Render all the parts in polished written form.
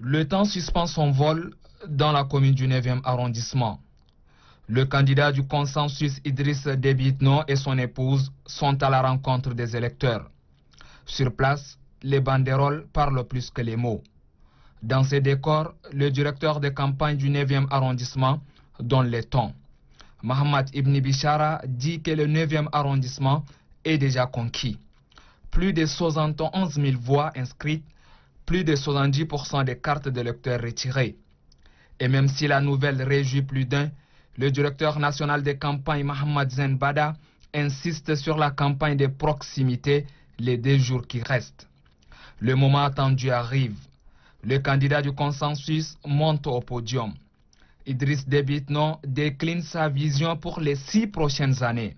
Le temps suspend son vol dans la commune du 9e arrondissement. Le candidat du consensus Idriss Déby Itno et son épouse sont à la rencontre des électeurs. Sur place, les banderoles parlent plus que les mots. Dans ces décors, le directeur de campagne du 9e arrondissement donne les tons. Mohamed Ibn Bishara dit que le 9e arrondissement est déjà conquis. Plus de 71 000 voix inscrites, plus de 70% des cartes d'électeurs retirées. Et même si la nouvelle réjouit plus d'un, le directeur national de campagne Mohamed Zen Bada insiste sur la campagne de proximité les 2 jours qui restent. Le moment attendu arrive. Le candidat du consensus monte au podium. Idriss Déby Itno décline sa vision pour les 6 prochaines années.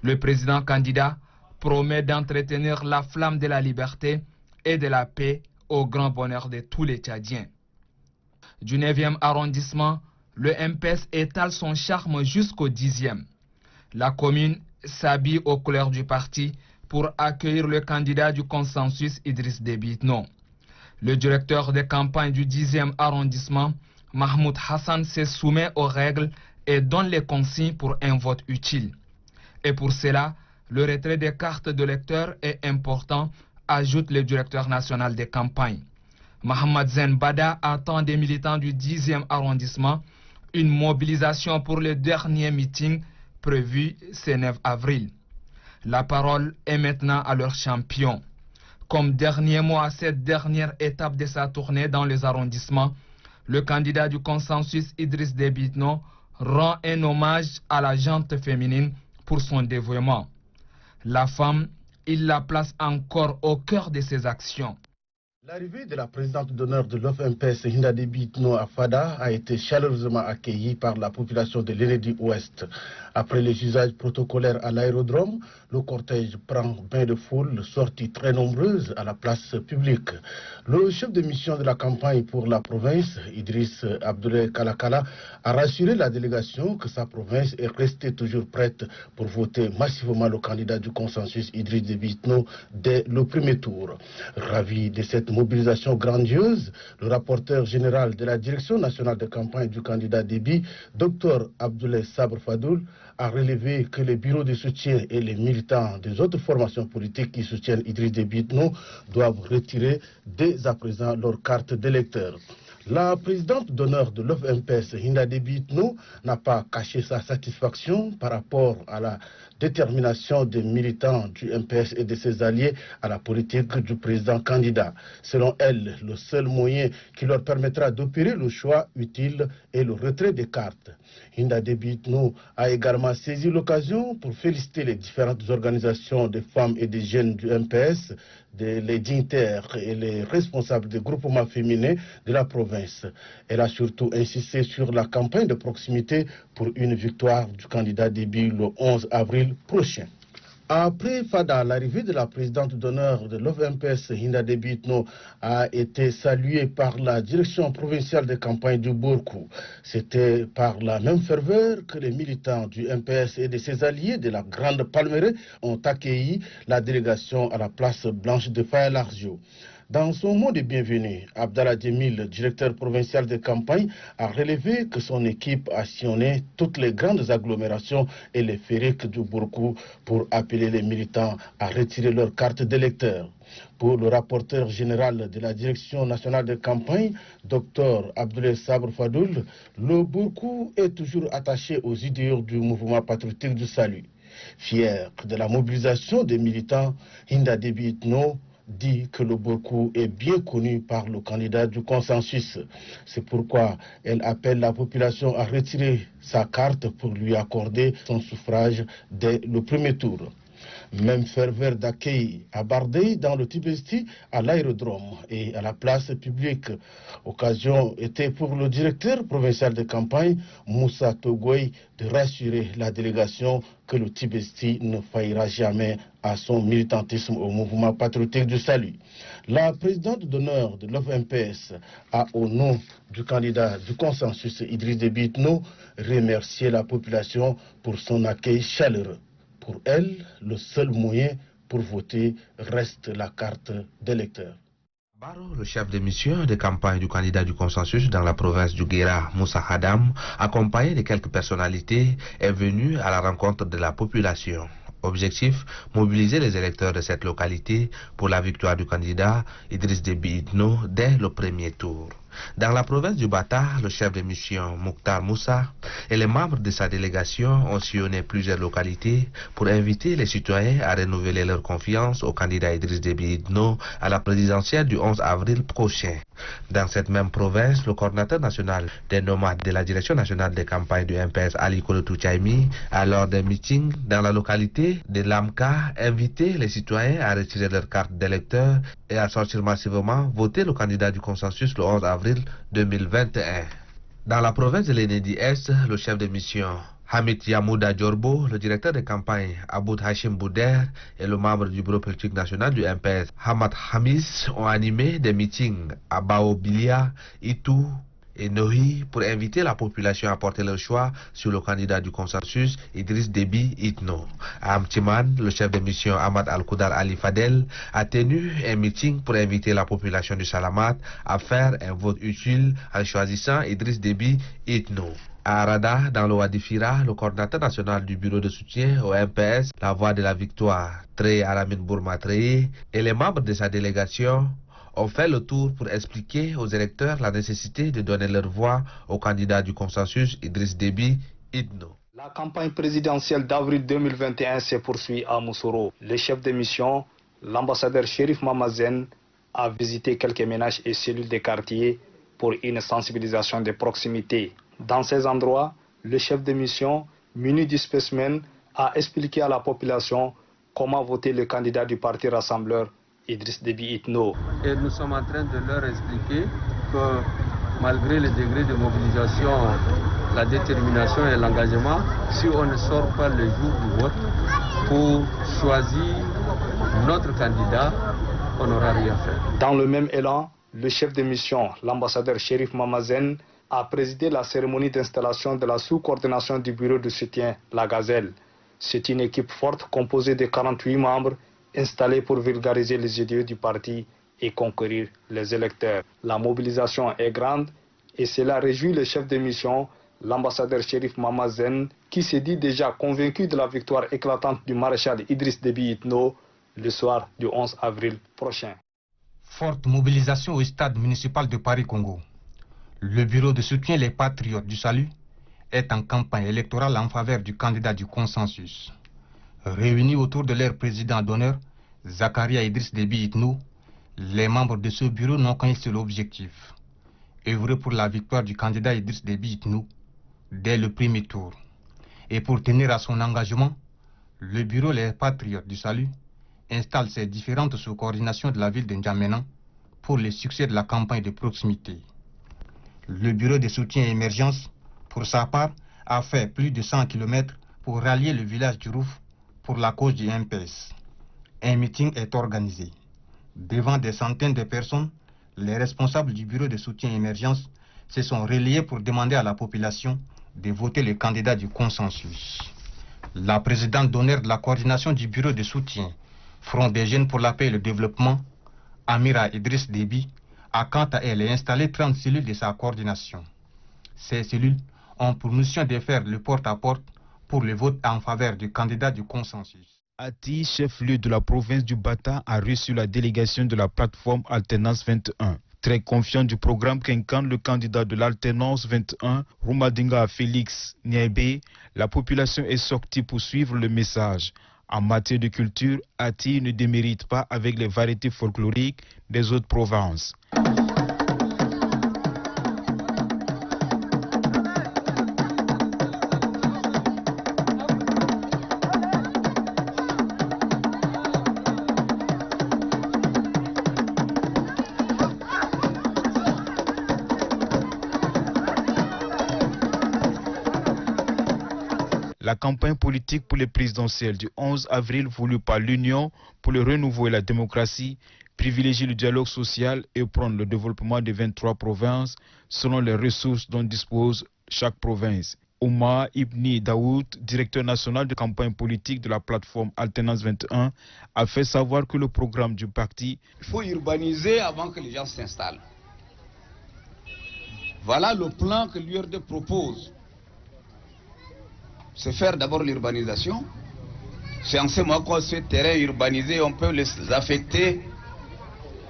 Le président candidat promet d'entretenir la flamme de la liberté et de la paix au grand bonheur de tous les Tchadiens. Du 9e arrondissement, le MPS étale son charme jusqu'au 10e. La commune s'habille aux couleurs du parti pour accueillir le candidat du consensus Idriss Déby Itno. Le directeur de campagne du 10e arrondissement, Mahmoud Hassan, se soumet aux règles et donne les consignes pour un vote utile. Et pour cela, le retrait des cartes de lecteurs est important, ajoute le directeur national de campagne. Mohamed Zen Bada attend des militants du 10e arrondissement une mobilisation pour le dernier meeting prévu ce 9 avril. La parole est maintenant à leur champion. Comme dernier mot à cette dernière étape de sa tournée dans les arrondissements, le candidat du consensus Idriss Déby Itno rend un hommage à la gente féminine pour son dévouement. La femme, il la place encore au cœur de ses actions. L'arrivée de la présidente d'honneur de l'OFMPS, Hinda Déby Itno à Fada, a été chaleureusement accueillie par la population de l'Enedi Ouest. Après les usages protocolaires à l'aérodrome, le cortège prend bain de foule, sorties très nombreuses à la place publique. Le chef de mission de la campagne pour la province, Idriss Abdoulaye Kalakala, a rassuré la délégation que sa province est restée toujours prête pour voter massivement le candidat du consensus Idriss Déby Itno dès le premier tour. Ravi de cette mobilisation grandiose, le rapporteur général de la direction nationale de campagne du candidat Déby, Dr Abdoulaye Sabre Fadoul, a relevé que les bureaux de soutien et les militants des autres formations politiques qui soutiennent Idriss Déby Itno doivent retirer dès à présent leur carte d'électeur. La présidente d'honneur de l'OFMPS, Hinda Déby Itno, n'a pas caché sa satisfaction par rapport à la détermination des militants du MPS et de ses alliés à la politique du président candidat. Selon elle, le seul moyen qui leur permettra d'opérer le choix utile est le retrait des cartes. Hinda Déby Itno a également saisi l'occasion pour féliciter les différentes organisations des femmes et des jeunes du MPS, les dignitaires et les responsables des groupements féminins de la province. Elle a surtout insisté sur la campagne de proximité pour une victoire du candidat Déby le 11 avril prochain. Après Fada, l'arrivée de la présidente d'honneur de l'OFMPS, Hinda Déby Itno, a été saluée par la direction provinciale de campagne du Borkou. C'était par la même ferveur que les militants du MPS et de ses alliés de la Grande Palmeraie ont accueilli la délégation à la place Blanche de Faya-Largio. Dans son mot de bienvenue, Abdallah Djemil, directeur provincial de campagne, a relevé que son équipe a sillonné toutes les grandes agglomérations et les féeriques du Borkou pour appeler les militants à retirer leur carte d'électeur. Pour le rapporteur général de la direction nationale de campagne, Dr Abdoulaye Sabre Fadoul, le Borkou est toujours attaché aux idéaux du mouvement patriotique du salut. Fier de la mobilisation des militants, Hinda Déby Itno dit que le Borkou est bien connu par le candidat du consensus. C'est pourquoi elle appelle la population à retirer sa carte pour lui accorder son suffrage dès le premier tour. Même ferveur d'accueil à Bardei dans le Tibesti, à l'aérodrome et à la place publique. Occasion était pour le directeur provincial de campagne, Moussa Togoy, de rassurer la délégation que le Tibesti ne faillira jamais à son militantisme au mouvement patriotique du salut. La présidente d'honneur de l'OFMPS a, au nom du candidat du consensus Idriss Déby Itno, remercié la population pour son accueil chaleureux. Pour elle, le seul moyen pour voter reste la carte d'électeur. Baro, le chef de mission de campagne du candidat du consensus dans la province du Guéra, Moussa Hadam, accompagné de quelques personnalités, est venu à la rencontre de la population. Objectif, mobiliser les électeurs de cette localité pour la victoire du candidat Idriss Déby Itno dès le premier tour. Dans la province du Bata, le chef de mission Mokhtar Moussa et les membres de sa délégation ont sillonné plusieurs localités pour inviter les citoyens à renouveler leur confiance au candidat Idriss Déby Itno à la présidentielle du 11 avril prochain. Dans cette même province, le coordinateur national des nomades de la direction nationale des campagnes du MPS Ali Kolotou Tchaimi a lors d'un meeting dans la localité de Lamka invité les citoyens à retirer leur carte d'électeur et à sortir massivement voter le candidat du consensus le 11 avril 2021. Dans la province de l'Enedi-Est, le chef de mission Hamid Yamouda Djorbo, le directeur de campagne Aboud Hashim Bouder et le membre du bureau politique national du MPS Hamad Hamis ont animé des meetings à Baobilia, Itou et Nohi pour inviter la population à porter leur choix sur le candidat du consensus Idriss Déby Itno. À Amtiman, le chef de mission Ahmad Al-Koudar Ali Fadel a tenu un meeting pour inviter la population du Salamat à faire un vote utile en choisissant Idriss Déby Itno. À Arada, dans le Wadifira, le coordinateur national du bureau de soutien au MPS, la voix de la victoire, Trey Aramin Bourma Trey, et les membres de sa délégation ont fait le tour pour expliquer aux électeurs la nécessité de donner leur voix au candidat du consensus Idriss Déby Itno. La campagne présidentielle d'avril 2021 se poursuit à Moussoro. Le chef de mission, l'ambassadeur Chérif Mamazen, a visité quelques ménages et cellules des quartiers pour une sensibilisation de proximité. Dans ces endroits, le chef de mission, muni du spécimen, a expliqué à la population comment voter le candidat du parti rassembleur Idriss Déby Itno. Et nous sommes en train de leur expliquer que malgré le degré de mobilisation, la détermination et l'engagement, si on ne sort pas le jour du vote pour choisir notre candidat, on n'aura rien fait. Dans le même élan, le chef de mission, l'ambassadeur Chérif Mamazen, a présidé la cérémonie d'installation de la sous-coordination du bureau de soutien, la Gazelle. C'est une équipe forte composée de 48 membres installés pour vulgariser les idéaux du parti et conquérir les électeurs. La mobilisation est grande et cela réjouit le chef de mission, l'ambassadeur Chérif Mamazen, qui s'est dit déjà convaincu de la victoire éclatante du maréchal Idriss Déby Itno le soir du 11 avril prochain. Forte mobilisation au stade municipal de Paris-Congo. Le bureau de soutien Les Patriotes du Salut est en campagne électorale en faveur du candidat du consensus. Réunis autour de leur président d'honneur, Zakaria Idriss Déby Itno, les membres de ce bureau n'ont qu'un seul objectif: œuvrer pour la victoire du candidat Idriss Déby Itno dès le premier tour. Et pour tenir à son engagement, le bureau Les Patriotes du Salut installe ses différentes sous-coordinations de la ville de N'Djamena pour le succès de la campagne de proximité. Le bureau de soutien et émergence, pour sa part, a fait plus de 100 km pour rallier le village du Rouf pour la cause du MPS. Un meeting est organisé. Devant des centaines de personnes, les responsables du bureau de soutien et émergence se sont relayés pour demander à la population de voter le candidat du consensus. La présidente d'honneur de la coordination du bureau de soutien, Front des jeunes pour la paix et le développement, Amira Idriss Déby, a quant à elle installé 30 cellules de sa coordination. Ces cellules ont pour mission de faire le porte-à-porte pour le vote en faveur du candidat du consensus. Ati, chef-lieu de la province du Bata, a reçu la délégation de la plateforme Alternance 21. Très confiant du programme qu'incarne le candidat de l'Alternance 21, Roumadinga Félix Niaibé, la population est sortie pour suivre le message. En matière de culture, Ati ne démérite pas avec les variétés folkloriques des autres provinces. La campagne politique pour les présidentielles du 11 avril voulue par l'Union pour le renouveau et la démocratie privilégie le dialogue social et prendre le développement des 23 provinces selon les ressources dont dispose chaque province. Omar Ibni Daoud, directeur national de campagne politique de la plateforme Alternance 21, a fait savoir que le programme du parti... Il faut urbaniser avant que les gens s'installent. Voilà le plan que l'URD propose. C'est faire d'abord l'urbanisation. C'est en ce moment qu'on ce terrain urbanisé, on peut les affecter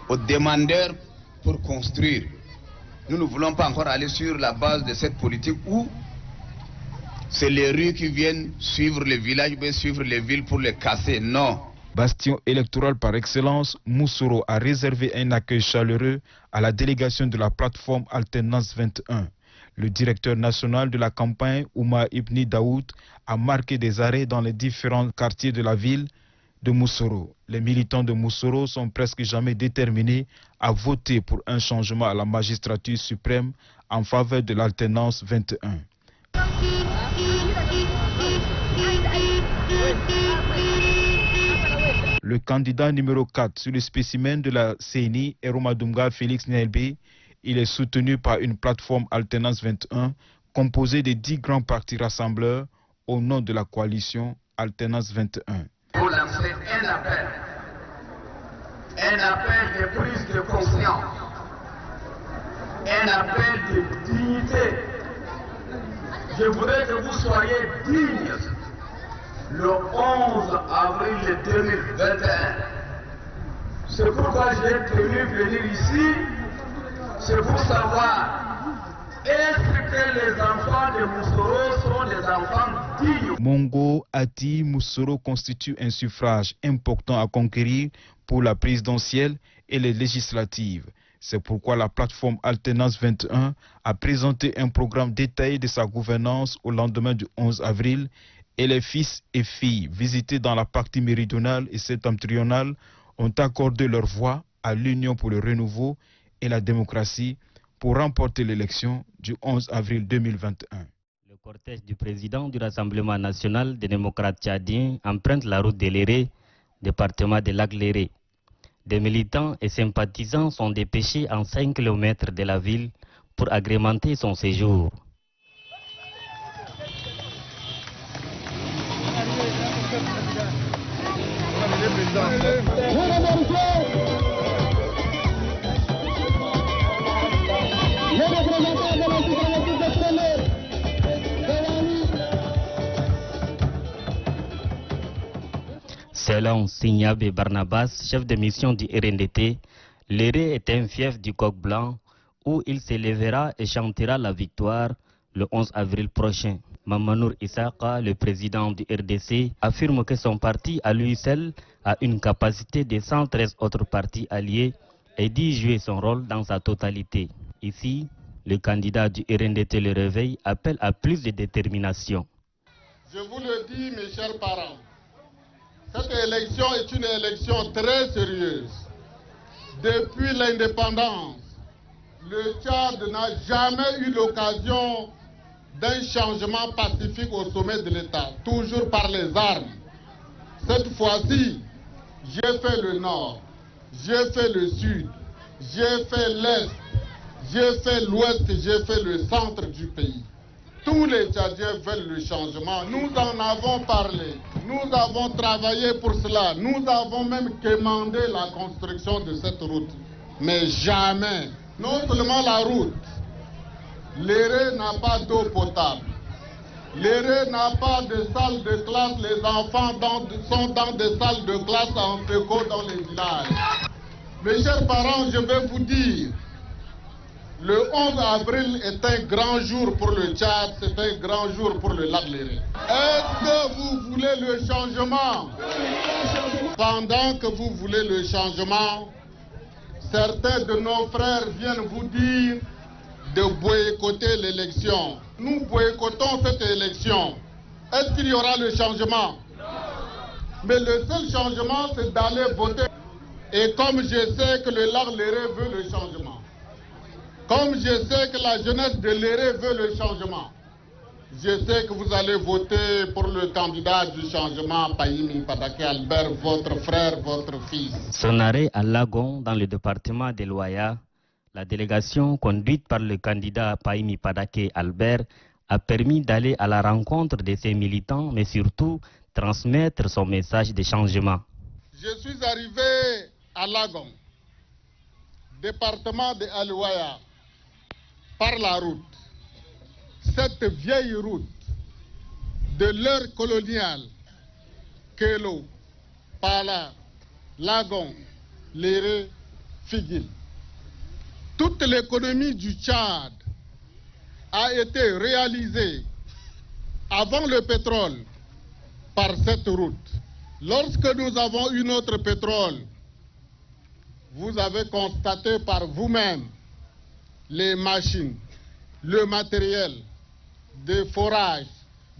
aux demandeurs pour construire. Nous ne voulons pas encore aller sur la base de cette politique où c'est les rues qui viennent suivre les villages, ou suivre les villes pour les casser. Non. Bastion électoral par excellence, Moussoro a réservé un accueil chaleureux à la délégation de la plateforme Alternance 21. Le directeur national de la campagne, Oumar Ibni Daoud, a marqué des arrêts dans les différents quartiers de la ville de Moussoro. Les militants de Moussoro sont presque jamais déterminés à voter pour un changement à la magistrature suprême en faveur de l'Alternance 21. Le candidat numéro 4 sur le spécimen de la CENI est Roumadounga Félix Nielbe. Il est soutenu par une plateforme Alternance 21 composée de 10 grands partis rassembleurs au nom de la coalition Alternance 21. Pour lancer un appel de prise de conscience, un appel de dignité. Je voudrais que vous soyez dignes le 11 avril 2021. C'est pourquoi j'ai tenu venir ici, c'est pour savoir est-ce que les enfants de Moussoro sont des enfants dignes. Mongo Ati Moussoro constitue un suffrage important à conquérir pour la présidentielle et les législatives. C'est pourquoi la plateforme Alternance 21 a présenté un programme détaillé de sa gouvernance au lendemain du 11 avril et les fils et filles visités dans la partie méridionale et septentrionale ont accordé leur voix à l'Union pour le renouveau et la démocratie pour remporter l'élection du 11 avril 2021. Le cortège du président du Rassemblement national des démocrates tchadiens emprunte la route de Léré, département de Lac-Léré. Des militants et sympathisants sont dépêchés en 5 km de la ville pour agrémenter son séjour. Selon Signabe Barnabas, chef de mission du RNDT, Léré est un fief du coq blanc où il s'élèvera et chantera la victoire le 11 avril prochain. Mamanour Issaka, le président du RDC, affirme que son parti à lui seul a une capacité de 113 autres partis alliés et dit jouer son rôle dans sa totalité. Ici, le candidat du RNDT Le Réveil appelle à plus de détermination. Je vous le dis, mes chers parents, cette élection est une élection très sérieuse. Depuis l'indépendance, le Tchad n'a jamais eu l'occasion d'un changement pacifique au sommet de l'État, toujours par les armes. Cette fois-ci, j'ai fait le nord, j'ai fait le sud, j'ai fait l'est, j'ai fait l'ouest, j'ai fait le centre du pays. Tous les Tchadiens veulent le changement. Nous en avons parlé. Nous avons travaillé pour cela. Nous avons même commandé la construction de cette route. Mais jamais, non seulement la route, Léré n'a pas d'eau potable. Léré n'a pas de salle de classe. Les enfants sont dans des salles de classe en écho dans les villages. Mes chers parents, je vais vous dire, le 11 avril est un grand jour pour le Tchad, c'est un grand jour pour le lac Léré. Est-ce que vous voulez le changement? Pendant que vous voulez le changement, certains de nos frères viennent vous dire de boycotter l'élection. Nous boycottons cette élection. Est-ce qu'il y aura le changement? Mais le seul changement, c'est d'aller voter. Et comme je sais que le lac Léré veut le changement, comme je sais que la jeunesse de Léré veut le changement, je sais que vous allez voter pour le candidat du changement, Pahimi Padake Albert, votre frère, votre fils. Son arrêt à Lagon, dans le département de l'Ouaya, la délégation conduite par le candidat Pahimi Padake Albert a permis d'aller à la rencontre de ses militants, mais surtout transmettre son message de changement. Je suis arrivé à Lagong, département de Al-Waya, par la route. Cette vieille route de l'ère coloniale, Kelo, Pala, Lagong, Léré, Figuil. Toute l'économie du Tchad a été réalisée avant le pétrole par cette route. Lorsque nous avons eu notre pétrole, vous avez constaté par vous-même les machines, le matériel, des forages,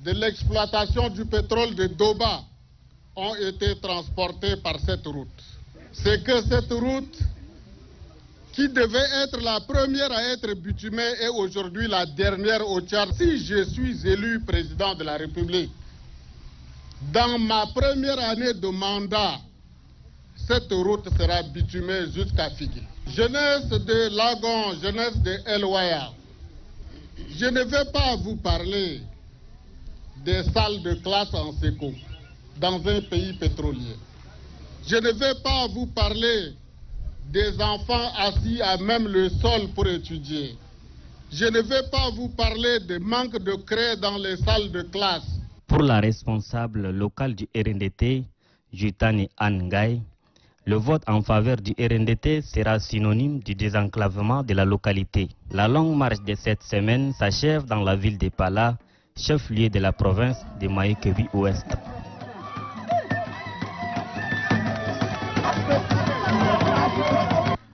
de l'exploitation du pétrole de Doba ont été transportés par cette route. C'est que cette route, qui devait être la première à être bitumée, est aujourd'hui la dernière au Tchad. Si je suis élu président de la République, dans ma première année de mandat, cette route sera bitumée jusqu'à Figuil. Jeunesse de Lagong, jeunesse de El-Waya, je ne vais pas vous parler des salles de classe en séco dans un pays pétrolier. Je ne vais pas vous parler des enfants assis à même le sol pour étudier. Je ne vais pas vous parler de manque de craie dans les salles de classe. Pour la responsable locale du RNDT, Jutani Angay, le vote en faveur du RNDT sera synonyme du désenclavement de la localité. La longue marche de cette semaine s'achève dans la ville de Pala, chef-lieu de la province de Maïkebi-Ouest.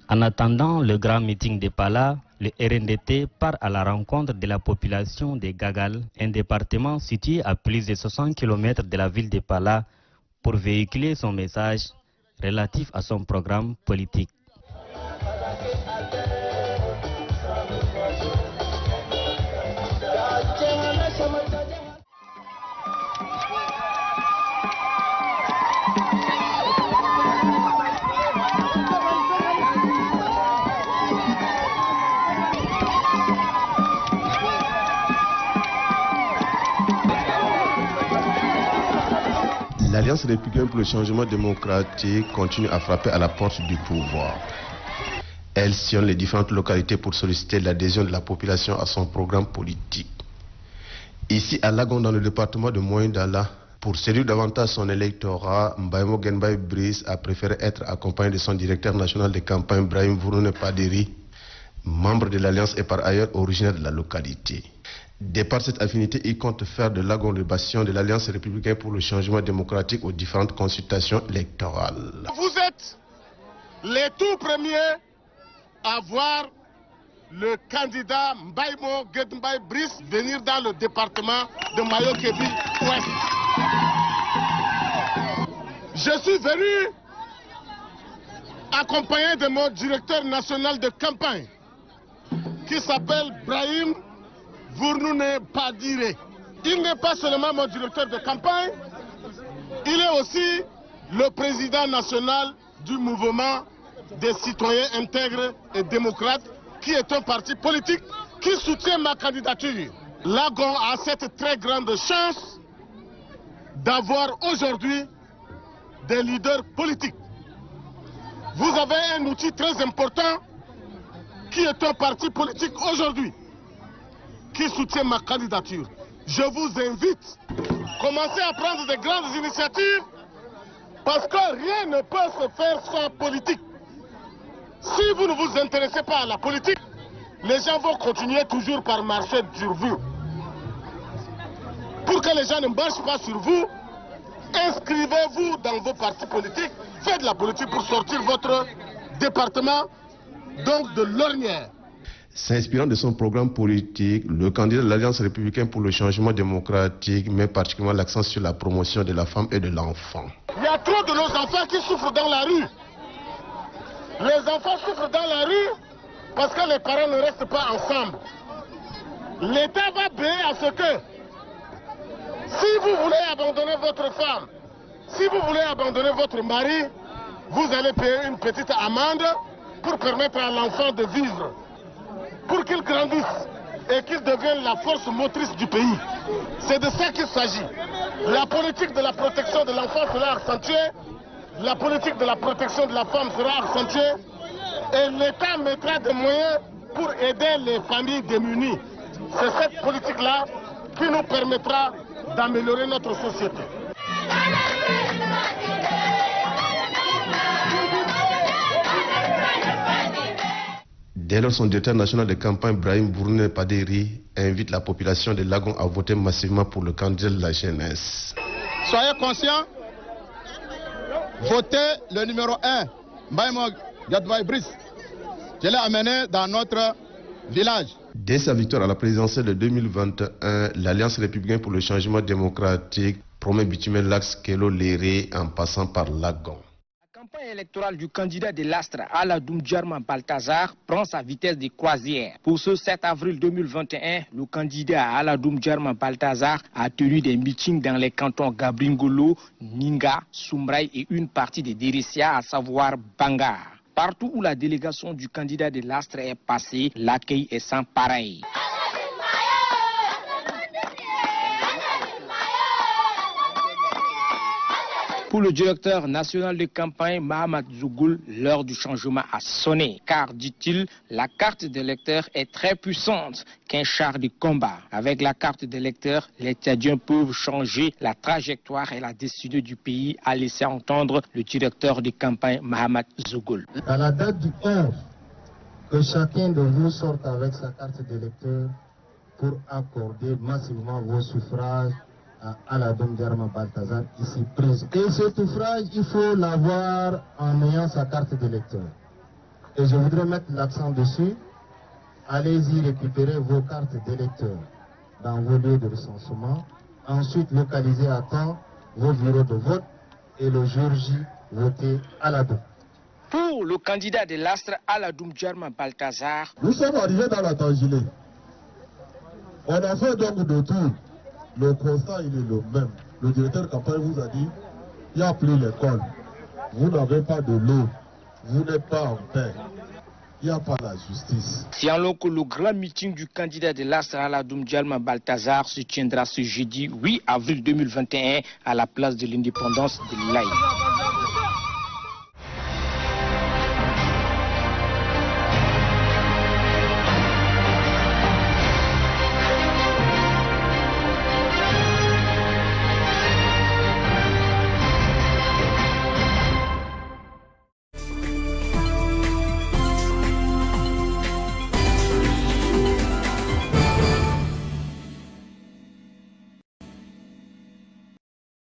En attendant le grand meeting de Pala, le RNDT part à la rencontre de la population de Gagal, un département situé à plus de 60 km de la ville de Pala, pour véhiculer son message relatif à son programme politique. L'Alliance républicaine pour le changement démocratique continue à frapper à la porte du pouvoir. Elle sillonne les différentes localités pour solliciter l'adhésion de la population à son programme politique. Ici à Lagong, dans le département de Moindala, pour séduire davantage son électorat, Mbaïmo Genbaï Brice a préféré être accompagné de son directeur national de campagne, Brahim Vouroune Padiri, membre de l'Alliance et par ailleurs originaire de la localité. De par cette affinité, il compte faire de Lagong le bastion de l'Alliance républicaine pour le changement démocratique aux différentes consultations électorales. Vous êtes les tout premiers à voir le candidat Mbaïmo Genbaï Brice venir dans le département de Mayo-Kébi-Ouest. Je suis venu accompagné de mon directeur national de campagne qui s'appelle Brahim Vouroune Padiri. Il n'est pas seulement mon directeur de campagne, il est aussi le président national du mouvement des citoyens intègres et démocrates, qui est un parti politique qui soutient ma candidature. Lagong a cette très grande chance d'avoir aujourd'hui des leaders politiques. Vous avez un outil très important qui est un parti politique aujourd'hui qui soutient ma candidature. Je vous invite à commencer à prendre de grandes initiatives parce que rien ne peut se faire sans politique. Si vous ne vous intéressez pas à la politique, les gens vont continuer toujours par marcher sur vous. Pour que les gens ne marchent pas sur vous, inscrivez-vous dans vos partis politiques, faites de la politique pour sortir votre département donc de l'ornière. S'inspirant de son programme politique, le candidat de l'Alliance républicaine pour le changement démocratique met particulièrement l'accent sur la promotion de la femme et de l'enfant. Il y a trop de nos enfants qui souffrent dans la rue. Les enfants souffrent dans la rue parce que les parents ne restent pas ensemble. L'État va veiller à ce que, si vous voulez abandonner votre femme, si vous voulez abandonner votre mari, vous allez payer une petite amende pour permettre à l'enfant de vivre, pour qu'il grandisse. et qu'ils deviennent la force motrice du pays. C'est de ça qu'il s'agit. La politique de la protection de l'enfant sera accentuée, la politique de la protection de la femme sera accentuée et l'État mettra des moyens pour aider les familles démunies. C'est cette politique-là qui nous permettra d'améliorer notre société. Dès lors, son directeur national de campagne, Brahim Bourne Paderi, invite la population de Lagon à voter massivement pour le candidat de la jeunesse. Soyez conscients, votez le numéro 1, Mbaïmo Gadvaï Brice. Je l'ai amené dans notre village. Dès sa victoire à la présidentielle de 2021, l'Alliance républicaine pour le changement démocratique promet bitumer l'axe Kelo-Léré en passant par Lagon. La campagne électorale du candidat de l'Astre, Aladoum Djarma Baltazar, prend sa vitesse de croisière. Pour ce 7 avril 2021, le candidat Aladoum Djarma Baltazar a tenu des meetings dans les cantons Gabringolo, Ninga, Soumraï et une partie de Dérissia, à savoir Banga. Partout où la délégation du candidat de l'Astre est passée, l'accueil est sans pareil. Pour le directeur national de campagne, Mahamat Zougoul, l'heure du changement a sonné. Car, dit-il, la carte d'électeur est très puissante qu'un char de combat. Avec la carte d'électeur, les Tchadiens peuvent changer la trajectoire et la destinée du pays, a laissé entendre le directeur de campagne, Mahamat Zougoul. À la date du 11, que chacun de vous sorte avec sa carte d'électeur pour accorder massivement vos suffrages à Aladoum Djarma Baltazar ici présent. Et ce suffrage, il faut l'avoir en ayant sa carte d'électeur. Et je voudrais mettre l'accent dessus. Allez-y récupérer vos cartes d'électeur dans vos lieux de recensement. Ensuite, localisez à temps vos bureaux de vote et le jour J, votez Aladoum. Pour le candidat de l'Astre, Aladoum Djarma Baltazar, nous sommes arrivés dans la Tangilé. On a fait donc de tout. Le constat, il est le même. Le directeur de campagne vous a dit, il n'y a plus l'école. Vous n'avez pas de l'eau. Vous n'êtes pas en paix. Il n'y a pas la justice. Signalons que le grand meeting du candidat de l'Astre, Aladoum Djarma Baltazar, se tiendra ce jeudi 8 avril 2021 à la place de l'Indépendance de l'Aïe.